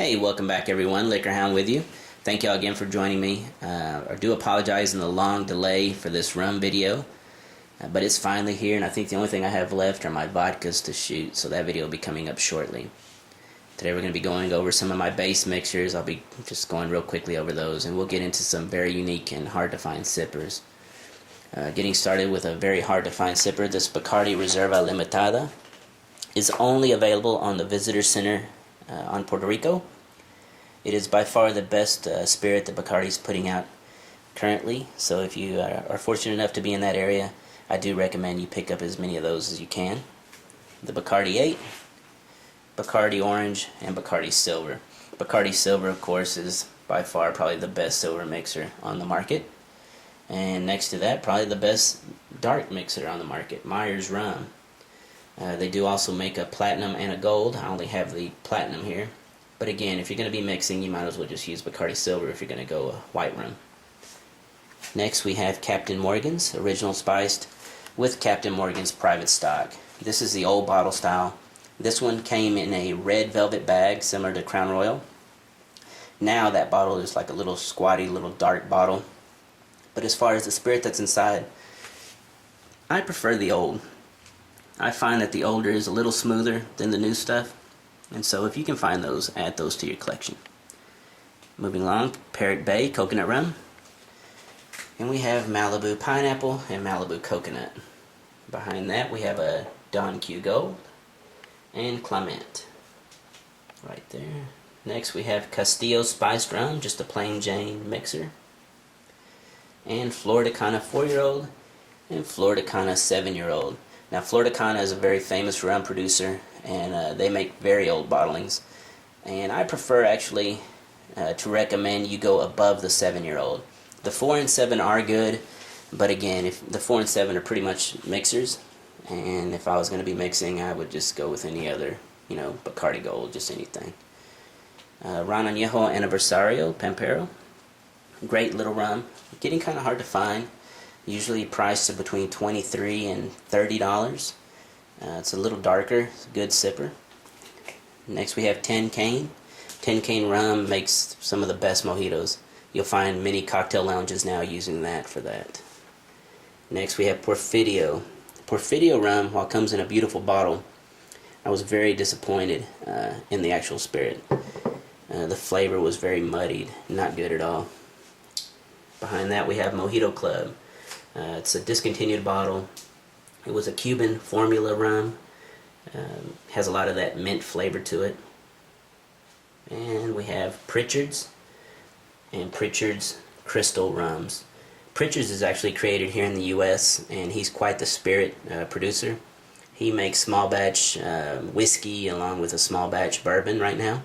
Hey, welcome back everyone. Liquorhound with you. Thank y'all again for joining me. I do apologize in the long delay for this rum video, but it's finally here, and I think the only thing I have left are my vodkas to shoot, so that video will be coming up shortly. Today we're going to be going over some of my base mixers. I'll be just going real quickly over those, and we'll get into some very unique and hard to find sippers. Getting started with a very hard to find sipper, this Bacardi Reserve Limitada is only available on the Visitor Center on Puerto Rico. It is by far the best spirit that Bacardi is putting out currently, so if you are fortunate enough to be in that area, I do recommend you pick up as many of those as you can. The Bacardi 8, Bacardi Orange, and Bacardi Silver. Bacardi Silver, of course, is by far probably the best silver mixer on the market. And next to that, probably the best dark mixer on the market, Myers Rum. They do also make a platinum and a gold. I only have the platinum here. But again, if you're going to be mixing, you might as well just use Bacardi Silver if you're going to go white rum. Next we have Captain Morgan's Original Spiced with Captain Morgan's Private Stock. This is the old bottle style. This one came in a red velvet bag similar to Crown Royal. Now that bottle is like a little squatty, little dark bottle. But as far as the spirit that's inside, I prefer the old. I find that the older is a little smoother than the new stuff, and so if you can find those, add those to your collection. Moving along, Parrot Bay Coconut Rum, and we have Malibu Pineapple and Malibu Coconut. Behind that we have a Don Q Gold and Clement right there. Next we have Castillo Spiced Rum, just a plain Jane mixer, and Florida Cana 4-year-old and Florida Cana 7-year-old. Now, Florida Cana is a very famous rum producer, and they make very old bottlings. And I prefer actually to recommend you go above the 7-year-old. The 4 and 7 are good, but again, if the 4 and 7 are pretty much mixers, and if I was going to be mixing, I would just go with any other, Bacardi Gold, just anything. Ron Añejo Aniversario Pampero, great little rum, getting kind of hard to find. Usually priced at between $23 and $30. It's a little darker, it's a good sipper. Next we have 10 Cane. 10 Cane Rum makes some of the best mojitos. You'll find many cocktail lounges now using that for that. Next we have Porfidio. Porfidio Rum, while it comes in a beautiful bottle, I was very disappointed in the actual spirit. The flavor was very muddied, not good at all. Behind that we have Mojito Club. It's a discontinued bottle. It was a Cuban formula rum. Has a lot of that mint flavor to it. And we have Pritchards and Pritchards Crystal Rums. Pritchards is actually created here in the U.S. and he's quite the spirit producer. He makes small batch whiskey along with a small batch bourbon right now.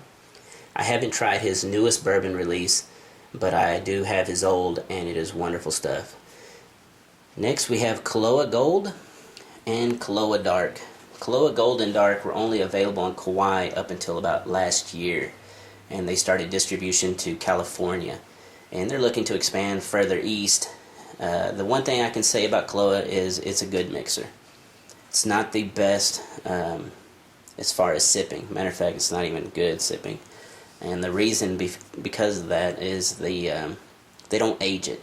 I haven't tried his newest bourbon release, but I do have his old, and it is wonderful stuff. Next we have Kahlua Gold and Kahlua Dark. Kahlua Gold and Dark were only available on Kauai up until about last year, and they started distribution to California, and they're looking to expand further east. The one thing I can say about Kahlua is it's a good mixer. It's not the best as far as sipping. Matter of fact, it's not even good sipping, and the reason because of that is they don't age it.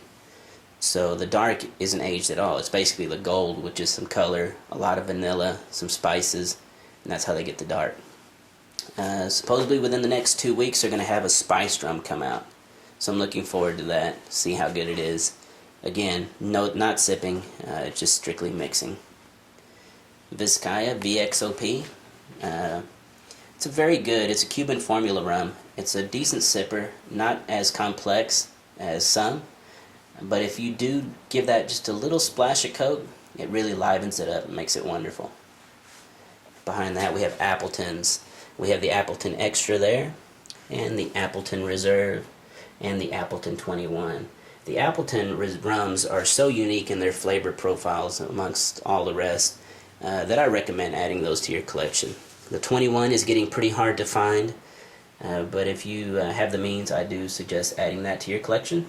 So the dark isn't aged at all. It's basically the gold with just some color, a lot of vanilla, some spices, and that's how they get the dark. Supposedly within the next 2 weeks they're going to have a spiced rum come out. So I'm looking forward to that, see how good it is. Again, no, not sipping, just strictly mixing. Vizcaya VXOP. It's a very good, it's a Cuban formula rum. It's a decent sipper, not as complex as some. But if you do give that just a little splash of Coke, it really livens it up and makes it wonderful. Behind that we have Appletons. We have the Appleton Extra there, and the Appleton Reserve, and the Appleton 21. The Appleton rums are so unique in their flavor profiles amongst all the rest that I recommend adding those to your collection. The 21 is getting pretty hard to find, but if you have the means, I do suggest adding that to your collection.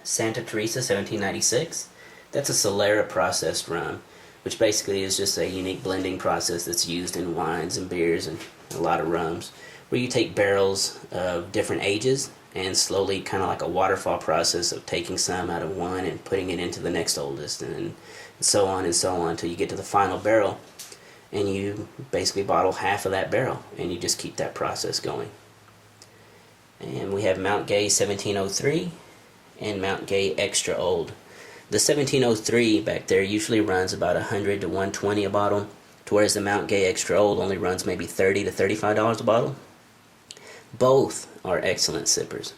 Santa Teresa 1796. That's a Solera processed rum, which basically is just a unique blending process that's used in wines and beers and a lot of rums. where you take barrels of different ages and slowly, kind of like a waterfall process of taking some out of one and putting it into the next oldest, and so on and so on until you get to the final barrel, and you basically bottle half of that barrel, and you just keep that process going. And we have Mount Gay 1703 and Mount Gay Extra Old. The 1703 back there usually runs about 100 to 120 a bottle, to whereas the Mount Gay Extra Old only runs maybe $30 to $35 a bottle. Both are excellent sippers.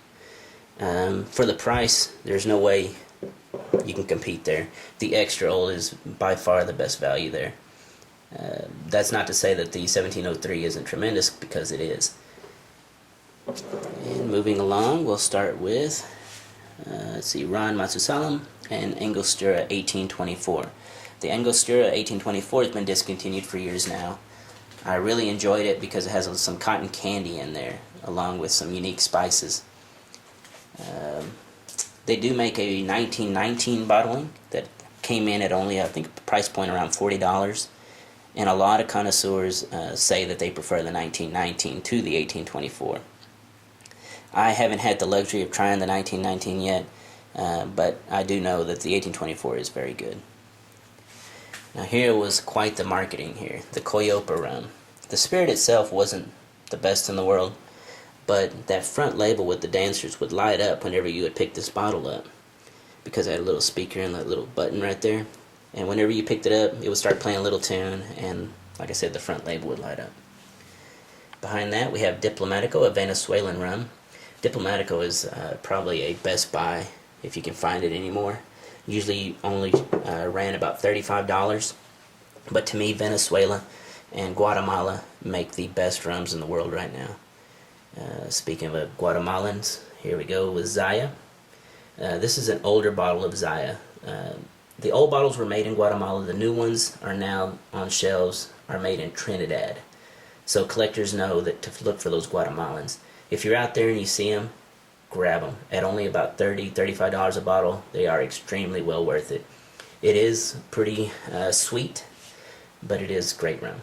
For the price, there's no way you can compete there. The Extra Old is by far the best value there. That's not to say that the 1703 isn't tremendous, because it is. And moving along, we'll start with let's see, Ron Matsusalam and Angostura 1824. The Angostura 1824 has been discontinued for years now. I really enjoyed it because it has some cotton candy in there, along with some unique spices. They do make a 1919 bottling that came in at only, I think, a price point around $40. And a lot of connoisseurs say that they prefer the 1919 to the 1824. I haven't had the luxury of trying the 1919 yet, but I do know that the 1824 is very good. Now here was quite the marketing here, the Coyopa rum. The spirit itself wasn't the best in the world, but that front label with the dancers would light up whenever you would pick this bottle up, because it had a little speaker and that little button right there, and whenever you picked it up, it would start playing a little tune, and like I said, the front label would light up. Behind that we have Diplomatico, a Venezuelan rum. Diplomatico is probably a best buy if you can find it anymore. Usually only ran about $35, but to me, Venezuela and Guatemala make the best rums in the world right now. Speaking of Guatemalans, here we go with Zaya. This is an older bottle of Zaya. The old bottles were made in Guatemala. The new ones are now on shelves, are made in Trinidad. So collectors know that to look for those Guatemalans. If you're out there and you see them, grab them. At only about $30, $35 a bottle, they are extremely well worth it. It is pretty sweet, but it is great rum.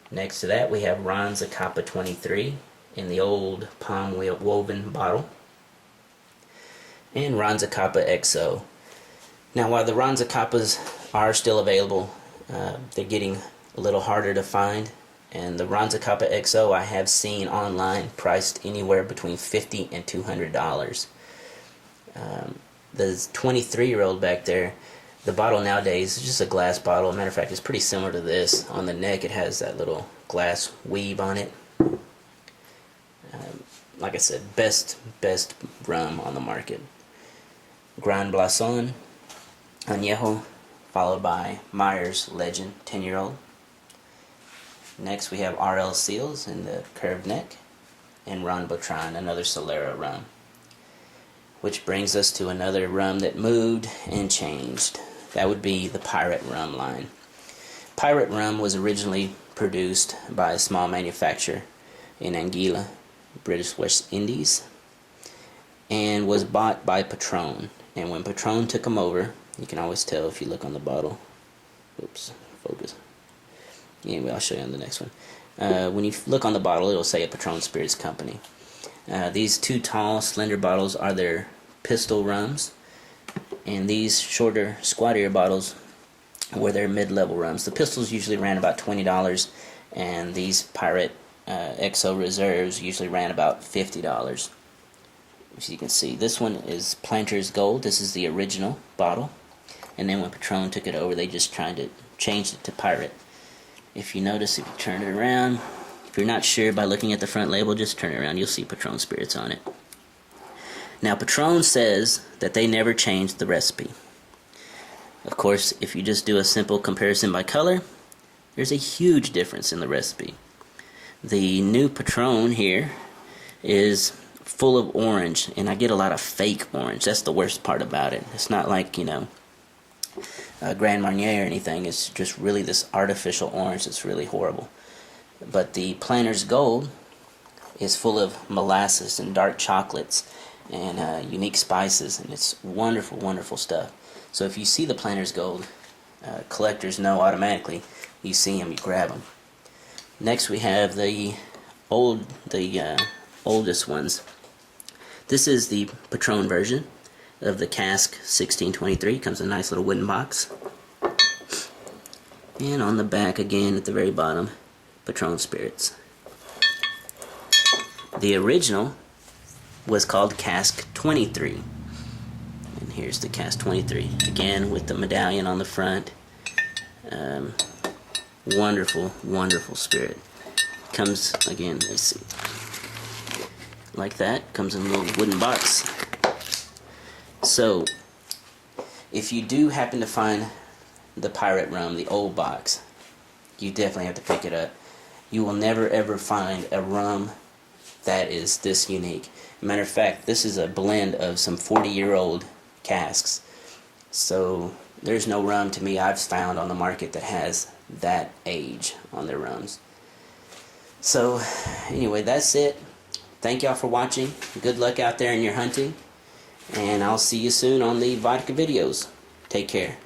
Next to that, we have Ron Zacapa 23 in the old palm woven bottle, and Ron Zacapa Xo. Now, while the Ron Zacapas are still available, they're getting a little harder to find. And the Ron Zacapa Xo I have seen online priced anywhere between $50 and $200. The 23-year-old back there, the bottle nowadays is just a glass bottle. Matter of fact, it's pretty similar to this. On the neck, it has that little glass weave on it. Like I said, best rum on the market. Gran Blason, Añejo, followed by Myers Legend 10-year-old. Next we have RL Seals in the curved neck, and Ron Botran, another Solera rum. Which brings us to another rum that moved and changed. That would be the Pirate Rum line. Pirate Rum was originally produced by a small manufacturer in Anguilla, British West Indies, and was bought by Patron. And when Patron took them over, you can always tell if you look on the bottle. Oops, focus. Anyway, I'll show you on the next one. When you look on the bottle, it'll say a Patron Spirits Company. These two tall, slender bottles are their pistol rums, and these shorter, squattier bottles were their mid-level rums. The pistols usually ran about $20, and these Pirate XO Reserves usually ran about $50. As you can see, this one is Planter's Gold. This is the original bottle, and then when Patron took it over, they just tried to change it to Pirate. If you notice, if you turn it around, if you're not sure by looking at the front label, just turn it around. You'll see Patron Spirits on it. Now, Patron says that they never changed the recipe. Of course, if you just do a simple comparison by color, there's a huge difference in the recipe. The new Patron here is full of orange, and I get a lot of fake orange. That's the worst part about it. It's not like, Grand Marnier or anything. It's just really this artificial orange that's really horrible. But the Planter's Gold is full of molasses and dark chocolates and unique spices, and it's wonderful, wonderful stuff. So if you see the Planter's Gold, collectors know automatically. You see them, you grab them. Next we have the oldest ones. This is the Patron version of the Cask 1623. Comes in a nice little wooden box. And on the back again at the very bottom, Patron Spirits. The original was called Cask 23. And here's the Cask 23. Again with the medallion on the front. Wonderful, wonderful spirit. Comes, again, let's see, like that. Comes in a little wooden box. So, if you do happen to find the Pirate Rum, the old box, you definitely have to pick it up. You will never ever find a rum that is this unique. Matter of fact, this is a blend of some 40-year-old casks. So, there's no rum to me I've found on the market that has that age on their rums. So, anyway, that's it. Thank y'all for watching. Good luck out there in your hunting. And I'll see you soon on the vodka videos. Take care.